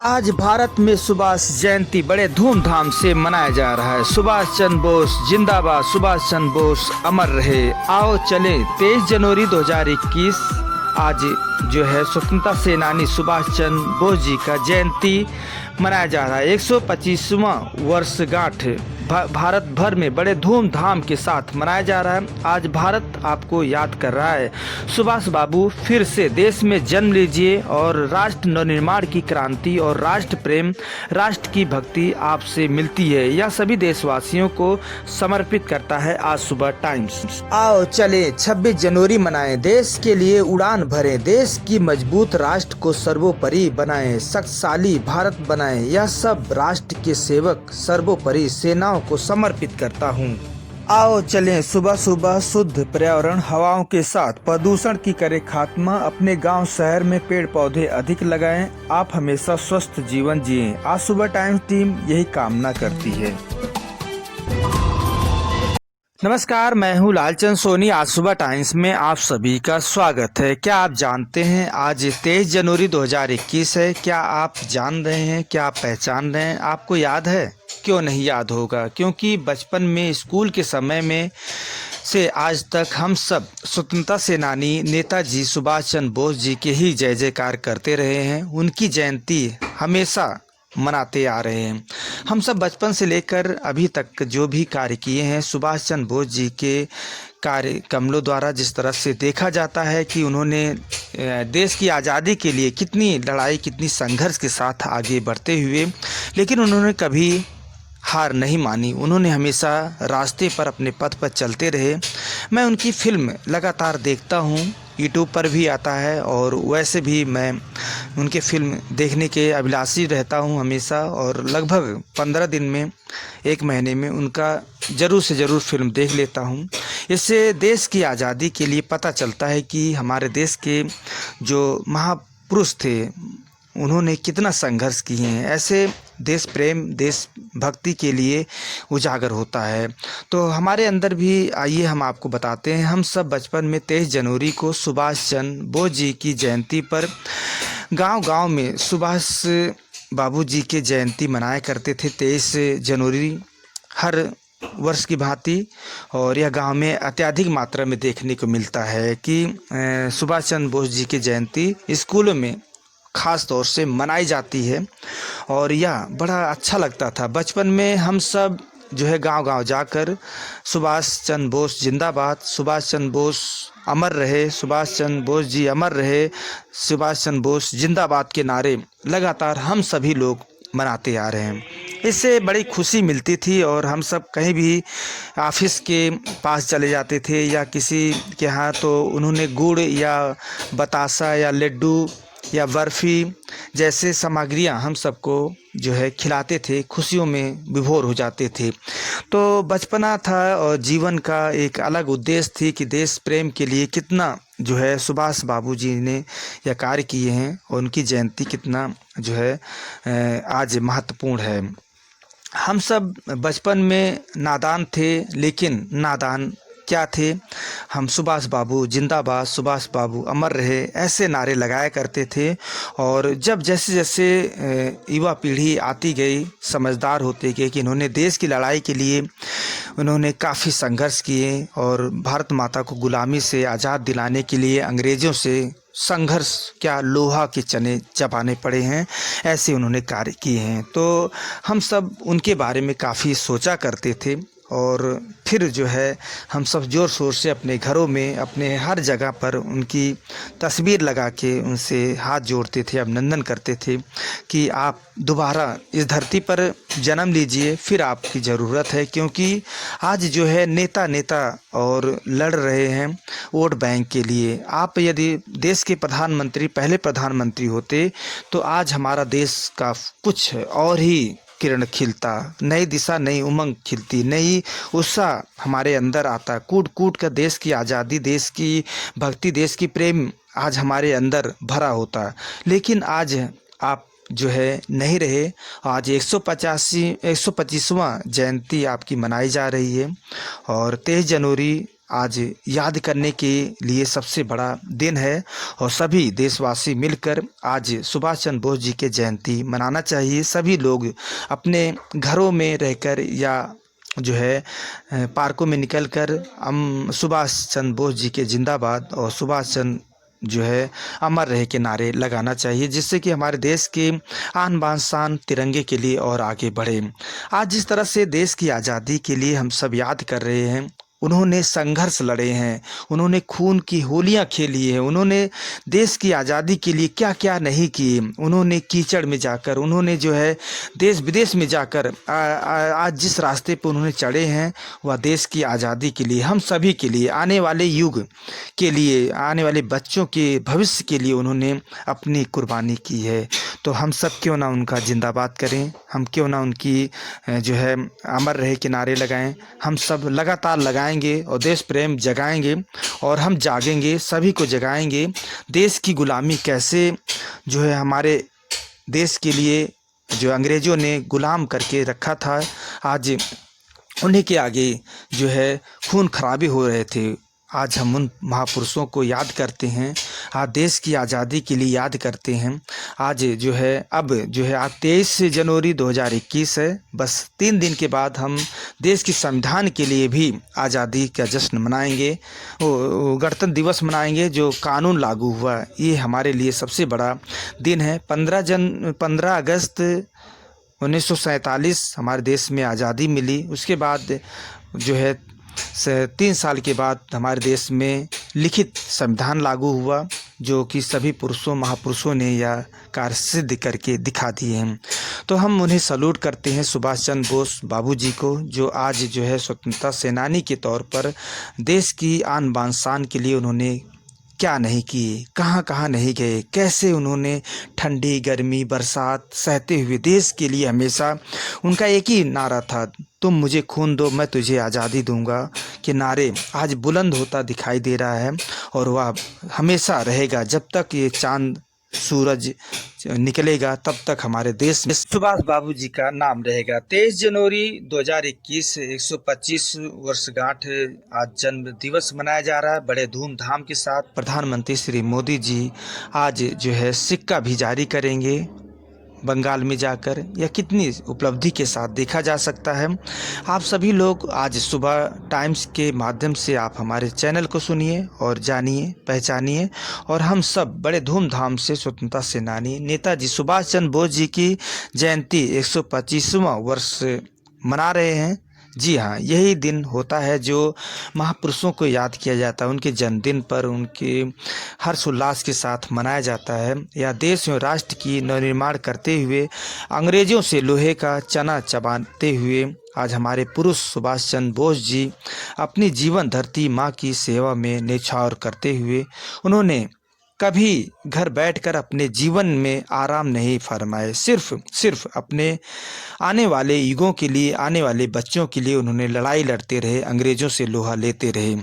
आज भारत में सुभाष जयंती बड़े धूमधाम से मनाया जा रहा है। सुभाष चंद्र बोस जिंदाबाद, सुभाष चंद्र बोस अमर रहे। आओ चले 23 जनवरी 2021 आज जो है स्वतंत्रता सेनानी सुभाष चंद्र बोस जी का जयंती मनाया जा रहा है। 125वां वर्षगांठ भारत भर में बड़े धूमधाम के साथ मनाया जा रहा है। आज भारत आपको याद कर रहा है। सुभाष बाबू फिर से देश में जन्म लीजिए और राष्ट्र नवनिर्माण की क्रांति और राष्ट्र प्रेम, राष्ट्र की भक्ति आपसे मिलती है। यह सभी देशवासियों को समर्पित करता है आज सुबह टाइम्स। आओ चले 26 जनवरी मनाएं, देश के लिए उड़ान भरें, देश की मजबूत राष्ट्र को सर्वोपरि बनाएं, शक्तिशाली भारत बनाएं। यह सब राष्ट्र के सेवक सर्वोपरि सेनाओं को समर्पित करता हूँ। आओ चलें सुबह सुबह शुद्ध पर्यावरण हवाओं के साथ प्रदूषण की करें खात्मा। अपने गांव शहर में पेड़ पौधे अधिक लगाएं। आप हमेशा स्वस्थ जीवन जिएं। आज सुबह टाइम्स टीम यही कामना करती है। नमस्कार, मैं हूँ लालचंद सोनी। आज सुबह टाइम्स में आप सभी का स्वागत है। क्या आप जानते हैं आज 23 जनवरी 2021 है? क्या आप जान रहे हैं? क्या आप पहचान रहे हैं? आपको याद है? क्यों नहीं याद होगा? क्योंकि बचपन में स्कूल के समय में से आज तक हम सब स्वतंत्रता सेनानी नेताजी सुभाष चंद्र बोस जी के ही जय जयकार करते रहे हैं। उनकी जयंती हमेशा मनाते आ रहे हैं। हम सब बचपन से लेकर अभी तक जो भी कार्य किए हैं सुभाष चंद्र बोस जी के कार्य कमलों द्वारा जिस तरह से देखा जाता है कि उन्होंने देश की आज़ादी के लिए कितनी लड़ाई, कितनी संघर्ष के साथ आगे बढ़ते हुए, लेकिन उन्होंने कभी हार नहीं मानी। उन्होंने हमेशा रास्ते पर अपने पथ पर चलते रहे। मैं उनकी फिल्म लगातार देखता हूँ, यूट्यूब पर भी आता है और वैसे भी मैं उनके फिल्म देखने के अभिलाषी रहता हूँ हमेशा। और लगभग 15 दिन में, एक महीने में उनका ज़रूर से ज़रूर फिल्म देख लेता हूँ। इससे देश की आज़ादी के लिए पता चलता है कि हमारे देश के जो महापुरुष थे उन्होंने कितना संघर्ष किए हैं। ऐसे देश प्रेम, देश भक्ति के लिए उजागर होता है। तो हमारे अंदर भी आइए हम आपको बताते हैं। हम सब बचपन में 23 जनवरी को सुभाष चंद्र बोस जी की जयंती पर गांव-गांव में सुभाष बाबू जी के जयंती मनाया करते थे 23 जनवरी हर वर्ष की भांति। और यह गांव में अत्यधिक मात्रा में देखने को मिलता है कि सुभाष चंद्र बोस जी की जयंती स्कूलों में ख़ास तौर से मनाई जाती है। और यह बड़ा अच्छा लगता था। बचपन में हम सब जो है गांव-गांव जाकर सुभाष चंद्र बोस जिंदाबाद, सुभाष चंद्र बोस अमर रहे, सुभाष चंद्र बोस जी अमर रहे, सुभाष चंद्र बोस जिंदाबाद के नारे लगातार हम सभी लोग मनाते आ रहे हैं। इससे बड़ी खुशी मिलती थी और हम सब कहीं भी ऑफिस के पास चले जाते थे या किसी के यहाँ, तो उन्होंने गुड़ या बतासा या लड्डू या बर्फ़ी जैसे सामग्रियां हम सबको जो है खिलाते थे, खुशियों में विभोर हो जाते थे। तो बचपना था और जीवन का एक अलग उद्देश्य थी कि देश प्रेम के लिए कितना जो है सुभाष बाबू जी ने यह कार्य किए हैं और उनकी जयंती कितना जो है आज महत्वपूर्ण है। हम सब बचपन में नादान थे, लेकिन नादान क्या थे? हम सुभाष बाबू जिंदाबाद, सुभाष बाबू अमर रहे ऐसे नारे लगाया करते थे। और जब जैसे जैसे युवा पीढ़ी आती गई, समझदार होते गए कि इन्होंने देश की लड़ाई के लिए उन्होंने काफ़ी संघर्ष किए और भारत माता को गुलामी से आज़ाद दिलाने के लिए अंग्रेज़ों से संघर्ष क्या लोहा के चने चबाने पड़े हैं, ऐसे उन्होंने कार्य किए हैं। तो हम सब उनके बारे में काफ़ी सोचा करते थे और फिर जो है हम सब ज़ोर शोर से अपने घरों में, अपने हर जगह पर उनकी तस्वीर लगा के उनसे हाथ जोड़ते थे, अभिनंदन करते थे कि आप दोबारा इस धरती पर जन्म लीजिए, फिर आपकी ज़रूरत है। क्योंकि आज जो है नेता और लड़ रहे हैं वोट बैंक के लिए। आप यदि देश के प्रधानमंत्री, पहले प्रधानमंत्री होते तो आज हमारा देश का कुछ और ही किरण खिलता, नई दिशा, नई उमंग खिलती, नई उत्साह हमारे अंदर आता। कूट कूट कर देश की आज़ादी, देश की भक्ति, देश की प्रेम आज हमारे अंदर भरा होता। लेकिन आज आप जो है नहीं रहे। आज 125वां जयंती आपकी मनाई जा रही है और 23 जनवरी आज याद करने के लिए सबसे बड़ा दिन है और सभी देशवासी मिलकर आज सुभाष चंद्र बोस जी के जयंती मनाना चाहिए। सभी लोग अपने घरों में रहकर या जो है पार्कों में निकलकर हम सुभाष चंद्र बोस जी के जिंदाबाद और सुभाष चंद्र जो है अमर रहे के नारे लगाना चाहिए, जिससे कि हमारे देश के आन बान शान तिरंगे के लिए और आगे बढ़े। आज जिस तरह से देश की आज़ादी के लिए हम सब याद कर रहे हैं, उन्होंने संघर्ष लड़े हैं, उन्होंने खून की होलियां खेली हैं, उन्होंने देश की आज़ादी के लिए क्या क्या नहीं किए। उन्होंने कीचड़ में जाकर, उन्होंने जो है देश विदेश में जाकर आज जिस रास्ते पर उन्होंने चढ़े हैं वह देश की आज़ादी के लिए, हम सभी के लिए, आने वाले युग के लिए, आने वाले बच्चों के भविष्य के लिए उन्होंने अपनी कुर्बानी की है। तो हम सब क्यों ना उनका जिंदाबाद करें, हम क्यों ना उनकी जो है अमर रहे के नारे लगाएं। हम सब लगातार लगाएंगे और देश प्रेम जगाएंगे और हम जागेंगे, सभी को जगाएंगे। देश की गुलामी कैसे जो है हमारे देश के लिए जो अंग्रेज़ों ने गुलाम करके रखा था, आज उन्हीं के आगे जो है खून खराबे हो रहे थे। आज हम उन महापुरुषों को याद करते हैं, आज देश की आज़ादी के लिए याद करते हैं। आज जो है अब जो है आज 23 जनवरी 2021 है। बस 3 दिन के बाद हम देश के संविधान के लिए भी आज़ादी का जश्न मनाएंगे, गणतंत्र दिवस मनाएंगे। जो कानून लागू हुआ, ये हमारे लिए सबसे बड़ा दिन है। 15 अगस्त 1947 हमारे देश में आज़ादी मिली। उसके बाद जो है 3 साल के बाद हमारे देश में लिखित संविधान लागू हुआ, जो कि सभी पुरुषों महापुरुषों ने यह कार्य सिद्ध करके दिखा दिए हैं। तो हम उन्हें सैल्यूट करते हैं, सुभाष चंद्र बोस बाबू जी को, जो आज जो है स्वतंत्रता सेनानी के तौर पर देश की आन बान शान के लिए उन्होंने क्या नहीं किए, कहाँ कहाँ नहीं गए, कैसे उन्होंने ठंडी गर्मी बरसात सहते हुए देश के लिए हमेशा उनका एक ही नारा था, तुम मुझे खून दो मैं तुझे आज़ादी दूंगा, कि नारे आज बुलंद होता दिखाई दे रहा है और वह हमेशा रहेगा। जब तक ये चांद सूरज निकलेगा तब तक हमारे देश में सुभाष बाबू जी का नाम रहेगा। 23 जनवरी 2021 125 वर्षगांठ आज जन्म दिवस मनाया जा रहा है बड़े धूमधाम के साथ। प्रधानमंत्री श्री मोदी जी आज जो है सिक्का भी जारी करेंगे बंगाल में जाकर। यह कितनी उपलब्धि के साथ देखा जा सकता है। आप सभी लोग आज सुबह टाइम्स के माध्यम से आप हमारे चैनल को सुनिए और जानिए, पहचानिए। और हम सब बड़े धूमधाम से स्वतंत्रता सेनानी नेताजी सुभाष चंद्र बोस जी की जयंती 125वां वर्ष मना रहे हैं। जी हाँ, यही दिन होता है जो महापुरुषों को याद किया जाता है, उनके जन्मदिन पर उनके हर्षोल्लास के साथ मनाया जाता है। यह देश एवं राष्ट्र की नवनिर्माण करते हुए, अंग्रेज़ों से लोहे का चना चबाते हुए आज हमारे पुरुष सुभाष चंद्र बोस जी अपनी जीवन धरती माँ की सेवा में न्यौछावर करते हुए उन्होंने कभी घर बैठकर अपने जीवन में आराम नहीं फरमाए। सिर्फ अपने आने वाले युगों के लिए, आने वाले बच्चों के लिए उन्होंने लड़ाई लड़ते रहे, अंग्रेज़ों से लोहा लेते रहे।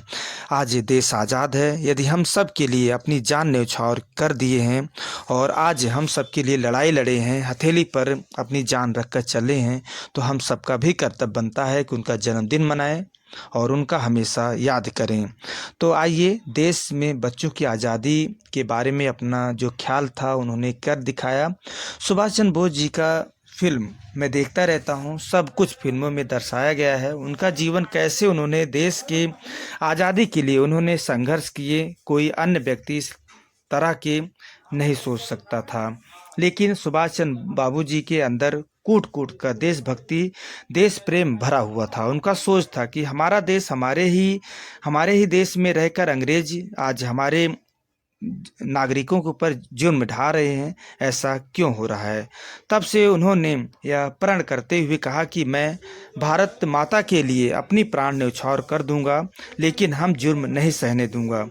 आज देश आज़ाद है। यदि हम सब के लिए अपनी जान न्यौछावर कर दिए हैं और आज हम सब के लिए लड़ाई लड़े हैं, हथेली पर अपनी जान रखकर चले हैं, तो हम सबका भी कर्तव्य बनता है कि उनका जन्मदिन मनाएं और उनका हमेशा याद करें। तो आइए, देश में बच्चों की आज़ादी के बारे में अपना जो ख्याल था उन्होंने कर दिखाया। सुभाष चंद्र बोस जी का फिल्म मैं देखता रहता हूँ, सब कुछ फिल्मों में दर्शाया गया है। उनका जीवन कैसे उन्होंने देश के आज़ादी के लिए उन्होंने संघर्ष किए, कोई अन्य व्यक्ति इस तरह के नहीं सोच सकता था। लेकिन सुभाष चंद्र बाबू जी के अंदर कूट कूट का देशभक्ति, देश प्रेम भरा हुआ था। उनका सोच था कि हमारा देश हमारे ही देश में रहकर अंग्रेज आज हमारे नागरिकों के ऊपर जुर्म ढा रहे हैं, ऐसा क्यों हो रहा है। तब से उन्होंने यह प्रण करते हुए कहा कि मैं भारत माता के लिए अपनी प्राण न्यौछावर कर दूंगा, लेकिन हम जुर्म नहीं सहने दूंगा।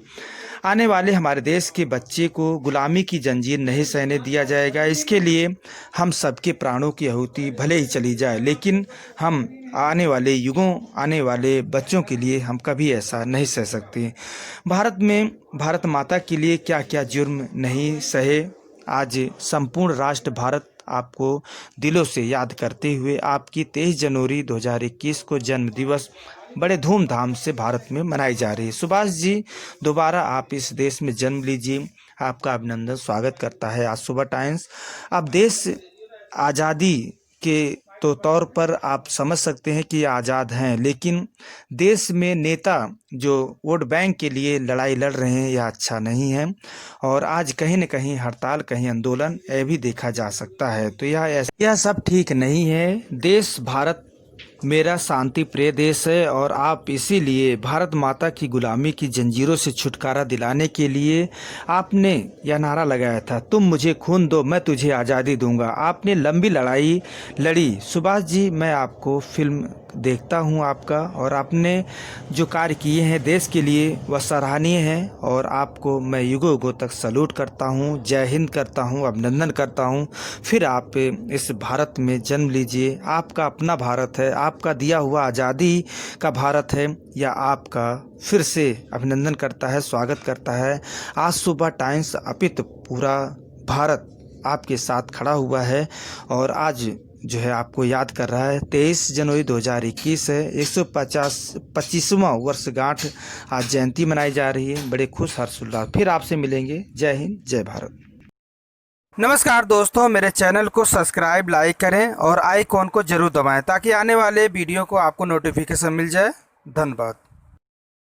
आने वाले हमारे देश के बच्चे को गुलामी की जंजीर नहीं सहने दिया जाएगा। इसके लिए हम सबके प्राणों की आहुति भले ही चली जाए, लेकिन हम आने वाले युगों, आने वाले बच्चों के लिए हम कभी ऐसा नहीं सह सकते। भारत माता के लिए क्या क्या जुर्म नहीं सहे। आज संपूर्ण राष्ट्र भारत आपको दिलों से याद करते हुए आपकी 23 जनवरी 2021 को जन्म दिवस बड़े धूमधाम से भारत में मनाई जा रही है। सुभाष जी, दोबारा आप इस देश में जन्म लीजिए, आपका अभिनंदन, स्वागत करता है आज सुबह टाइम्स। अब देश आज़ादी के तो तौर पर आप समझ सकते हैं कि आज़ाद हैं, लेकिन देश में नेता जो वोट बैंक के लिए लड़ाई लड़ रहे हैं यह अच्छा नहीं है। और आज कहीं न कहीं हड़ताल, कहीं आंदोलन, यह भी देखा जा सकता है। तो यह सब ठीक नहीं है। देश भारत मेरा शांति प्रिय देश है और आप इसीलिए भारत माता की गुलामी की जंजीरों से छुटकारा दिलाने के लिए आपने यह नारा लगाया था, तुम मुझे खून दो मैं तुझे आज़ादी दूंगा। आपने लंबी लड़ाई लड़ी। सुभाष जी, मैं आपको फिल्म देखता हूं आपका, और आपने जो कार्य किए हैं देश के लिए वह सराहनीय है और आपको मैं युगों युगों तक सैल्यूट करता हूं, जय हिंद करता हूं, अभिनंदन करता हूं। फिर आप इस भारत में जन्म लीजिए। आपका अपना भारत है, आपका दिया हुआ आज़ादी का भारत है। या आपका फिर से अभिनंदन करता है, स्वागत करता है। आज सुबह टाइम्स अपित पूरा भारत आपके साथ खड़ा हुआ है और आज जो है आपको याद कर रहा है। 23 जनवरी 2021 है, 125वां वर्षगांठ आज जयंती मनाई जा रही है। बड़े खुश हर्षोल्लास। फिर आपसे मिलेंगे। जय हिंद, जय भारत। नमस्कार दोस्तों, मेरे चैनल को सब्सक्राइब, लाइक करें और आइकॉन को जरूर दबाएं ताकि आने वाले वीडियो को आपको नोटिफिकेशन मिल जाए। धन्यवाद।